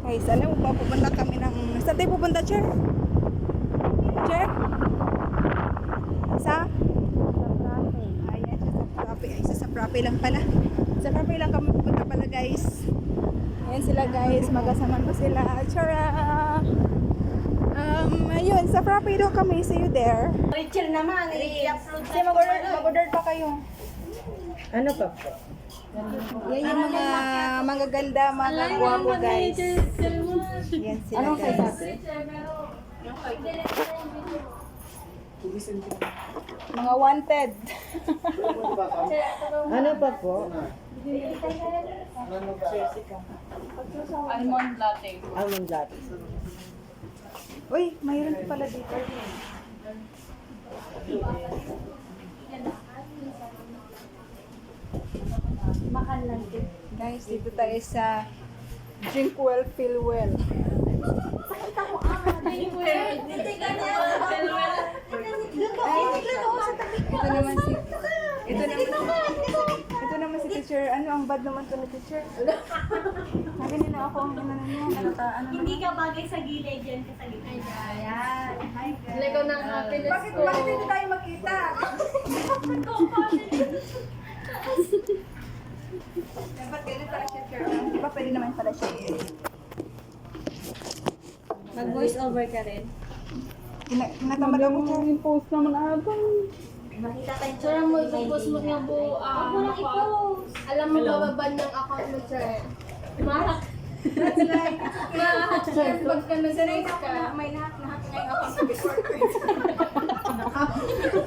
Guys, alam mo ba, pupunta kami ng... Saan tayo pupunta, Cher? Cher? Sa? Ayan, sa Frappe. Ay, sa Frappe lang pala. Sa Frappe lang kami pupunta pala, guys. Ayan sila, guys. Magasaman pa sila. Chara! Ayun, sa Frappe daw kami. See you there. Rachel naman, i-upload Kasi mag-order pa kayo. Ano pa po? Yan yung mga magaganda, mga guwapo, guys. Yan sila, Anong size guys. ate? Mga wanted. Ano pa po? Almond latte. Almond latte. Uy, mayroon pa pala dito. Guys, dito tayo sa Drink Well, Feel Well. Ito naman si teacher. Ano ang bad naman to ni teacher? Sabi nila ako ang ano niya. Hindi ka bagay sa gilid, yan ka sa gilid. Ayan. Hi guys. Lego ng happiness Bakit ko. hindi tayo makita? Dapat ganun pala siya, teacher. Di ba pwede naman pala siya Mag-voice over ka rin. Natamad ako, teacher. Yung post naman abang. Makita kayo. Sir, mo i-post mo nga po. Alam mo, bababan ng account mo, sir. Mahak. That's like, Mahak, sir. Pag ka sanay nag-post na ako ka. na may nahat ngayon ako sa before.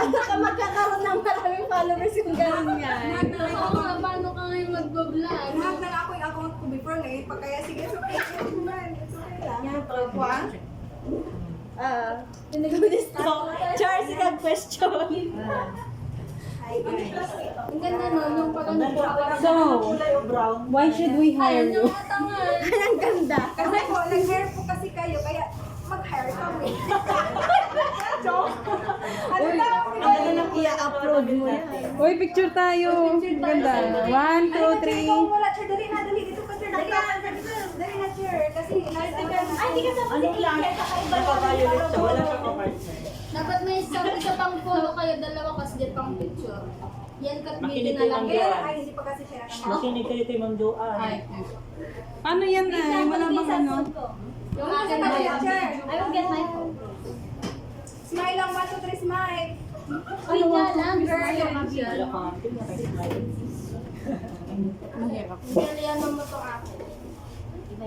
Baka magkakaroon ng maraming followers yung gano'n yan. Oo nga, paano ka ngayon mag-vlog? Nahat na ako yung account ko before ngayon. Pag kaya sige, it's okay. It's okay. It's okay lang. Yan, tropa. Charles, ikaw question. Ang ganda no, nung pag ano So, why should we hire Ayun you? yung katangan. Ang ganda. Kasi po, nag-hire po kasi kayo, kaya mag-hire kami. Joke. Ano na? Ang ganda ng i-upload mo yan. Uy, picture tayo. Ang ganda. 1, 2, 3. Ikaw wala, Cher. Dali na, dali. Dito ka, Cher. Dali na, dali na, Cher. Kasi, Ay, hindi ka sa positive. Nagpa-violet siya, wala siyang partner. Dapat may isa pang follow kayo, dalawa kasi dyan pang picture. Yan kat Makinig na lang. kayo. Ay, hindi pa kasi siya nakakita. Makinig kayo kay Ma'am Joanne. Ano yan na? Wala bang ano? Yung akin na yan. Cher. I will get my phone. Smile lang, 1, 2, 3, smile. Wait nga lang, girl. Wala ka nga, tingnan kayo sa smile. Galian mo to akin.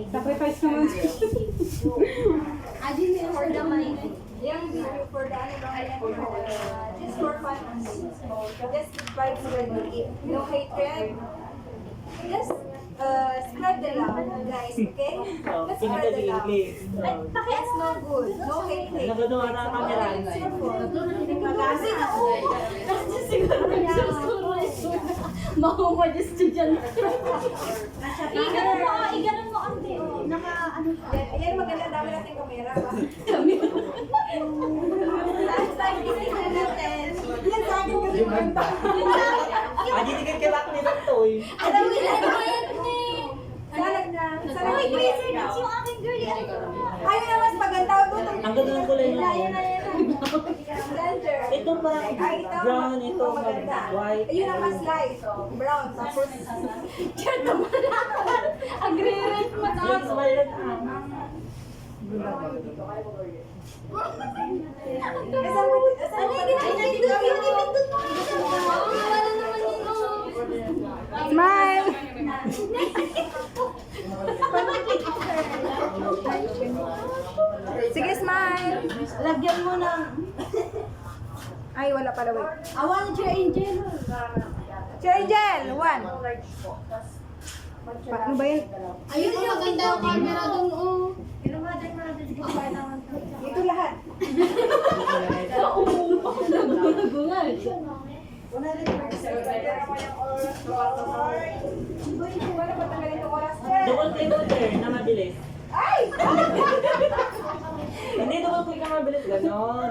Sacrifice naman. Adi niya for the money. Yung video for the ano lang, just for fun. Just vibes only. No hatred. Just spread the love, guys, okay? Let's spread the love. It's no good. No hate. Nagaduha na ang camera. Kasi ako. Kasi siguro makumadis to dyan. Iganon mo ante. Naka ano siya. Ayan, maganda dami natin kamera. Last time, titignan natin. Yan sa akin kasi maganda. Adi, tingin kay Rock ni Toy. Alam mo yan ni. Salag na. Salag Uy, na. crazy. That's yung aking girl. Ayun na, mas maganda ako. Ang ganda ng kulay niya. Blender. Ito parang Ay, ito. brown, ito maganda. white. Ayun ang mas light. Brown. Tapos, Agri-rent mo na. Yung smile na. Ano yung ginagawa? Wala naman yun. Smile! Sige, smile! Lagyan mo ng Ay, wala pala, wait. awan ng Angel. Sir Angel, 1. Ano ba yun? Ayun yung maganda yung camera dun, oh. Ito lahat. Wala pa tagalin yung oras, sir. Double click order na mabilis. Ay! Hindi, double click na mabilis. Ganon.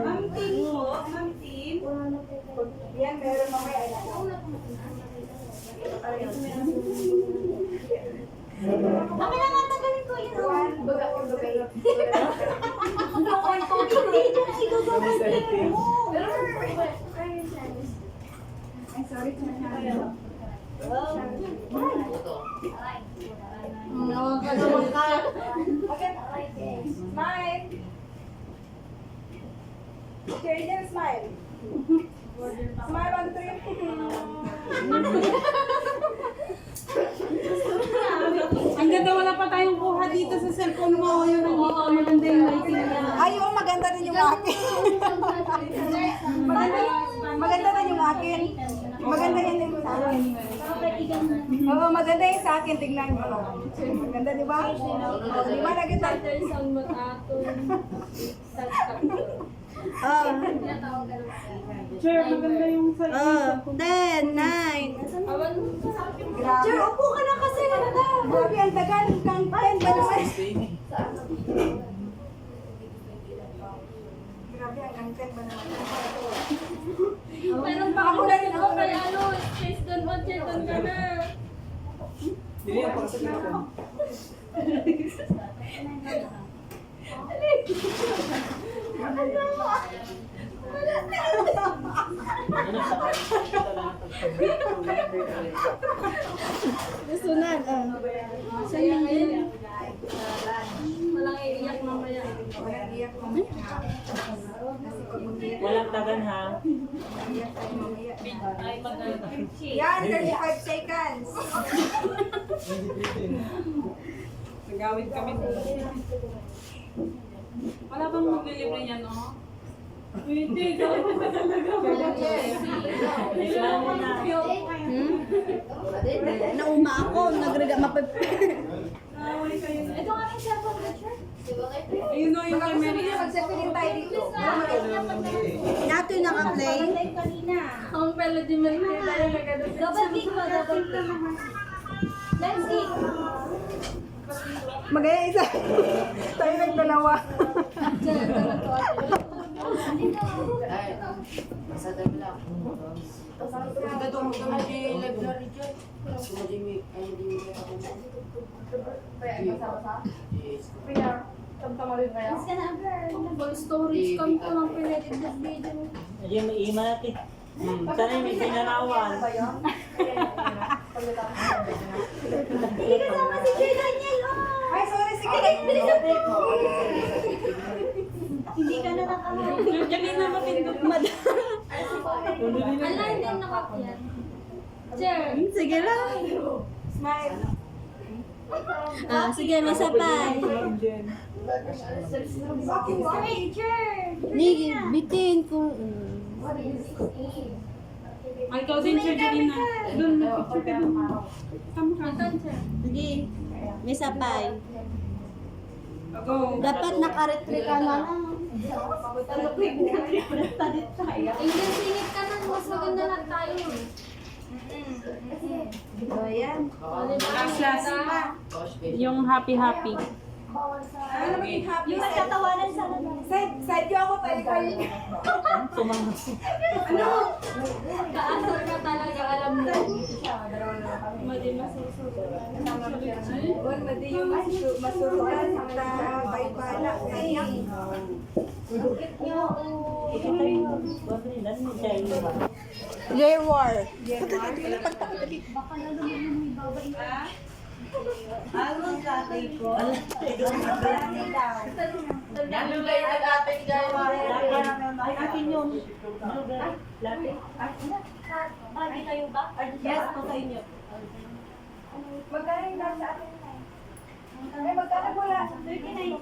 Yan, meron mamaya. Kami na nga tagalin ko yun. Naman ka naman ka. Okay. Smile. Cherry Jane, smile. Smile on 3. Ang ganda, wala pa tayong kuha dito sa cellphone mo. Yun ang maganda yung lighting niya. Ay, oh, maganda rin yung akin. Maganda rin yung akin. Maganda yan din sa akin. Oo, maganda yung sa akin. Tignan mo. Maganda, di ba? Oh, di ba naganda? Sure, maganda yung sa 10, 9. Grabe. Sure, upo ka na kasi. Grabe, ang tagal. Kang 10 ba naman? Grabe, hanggang 10 ba naman? Meron pa ako na rin ako kay ano, space doon, watch doon ka na. Sunod. Saya ngayon. Walang iiyak mamaya. Walang iyak mo. Kasi pag mag-iyak, Walang tagan ha. iyak tayo mamaya. Ay, maganda. Yan, 35 seconds. Nagawid kami. Wala bang maglilibre niya, no? Hindi, gawin mo talaga. Islam mo na. Nauma ako, nagrega mapag... Ito nga yung cellphone picture. Ayun no, yung Baka gusto camera mo niya. mag-sepilin tayo dito. Nato yung naka-play. Ang pala di man tayo nagano. Double kick mo, double kick. Let's see. Magaya isa. Tayo nagdalawa. Full storage cam ko lang pinedit na video. Ayun, may ima natin. Sana yung may pinanawan. Hindi kasama si Sir Daniel. Ay, sorry. Sige. Hindi ka na nakamahal. Kanina mapindot madam. Align din nakapyan. Chair. Sige lang. Smile. Sige, masapay. Hey, chair. Nigi, bitin ko. Ay, ikaw din siya dyan na. Doon, napicture ka doon. Matan, chair. Sige, may sapay. Dapat nakaretry ka na lang. Ingles singit ka na. Mas maganda na tayo. So, ayan. Last. Yung happy-happy. Ano maging happy? Yung nagtatawanan sa side ko ako tayo kayo. Sumama. Ano? Kaasar ka talaga, alam mo. Madi yung masuruan na baybala. Ay, Gerwar. Magkano yung nasa atin na eh? Ay, magkano pula? 39.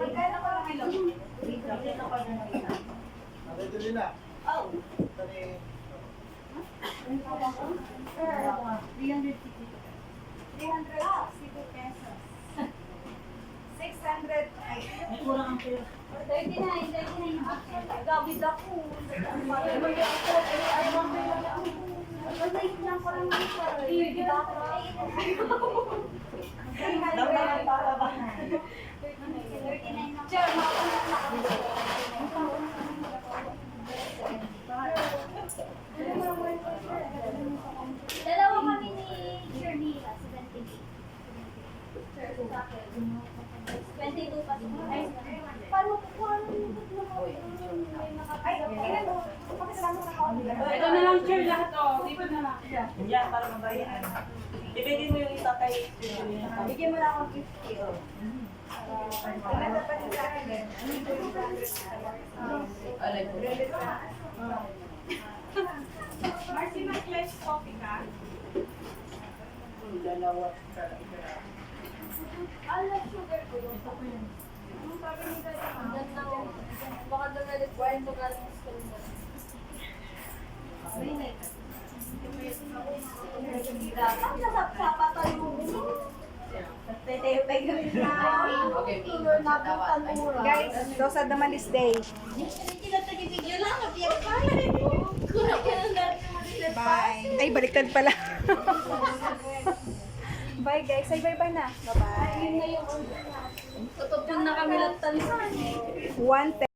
Magkano pala kilo? Oh. 360 pesos. 600. Ay, May kurang ang pera. 39. Gawid ako. Ay, ako. Ay, mamaya ako. Ay, lang ko lang ng sarili. Gawid ako. Chair, dalawa kami ni Shernila, 22 pa. Ay, paano ko? Ay, ilan mo? Ito na lang, sir, lahat, oh. Lipat na lang. Yan, para mabayan. Ibigay mo yung isa kay... Bigyan mo na akong 50, oh. Maganda pa rin sa akin eh. Marcy, may flash coffee ka? Ala, sugar ko. Ang sabi ni Dada, baka doon na-require mo galing sa school mo. Sapa tayo mo. Tayo-tayo kami na. Guys, those are the Malis Day. Bye. Ay, baliktad pala. Bye guys. Ay, bye-bye na. Bye-bye. Tutupin na kami ng tansan. 1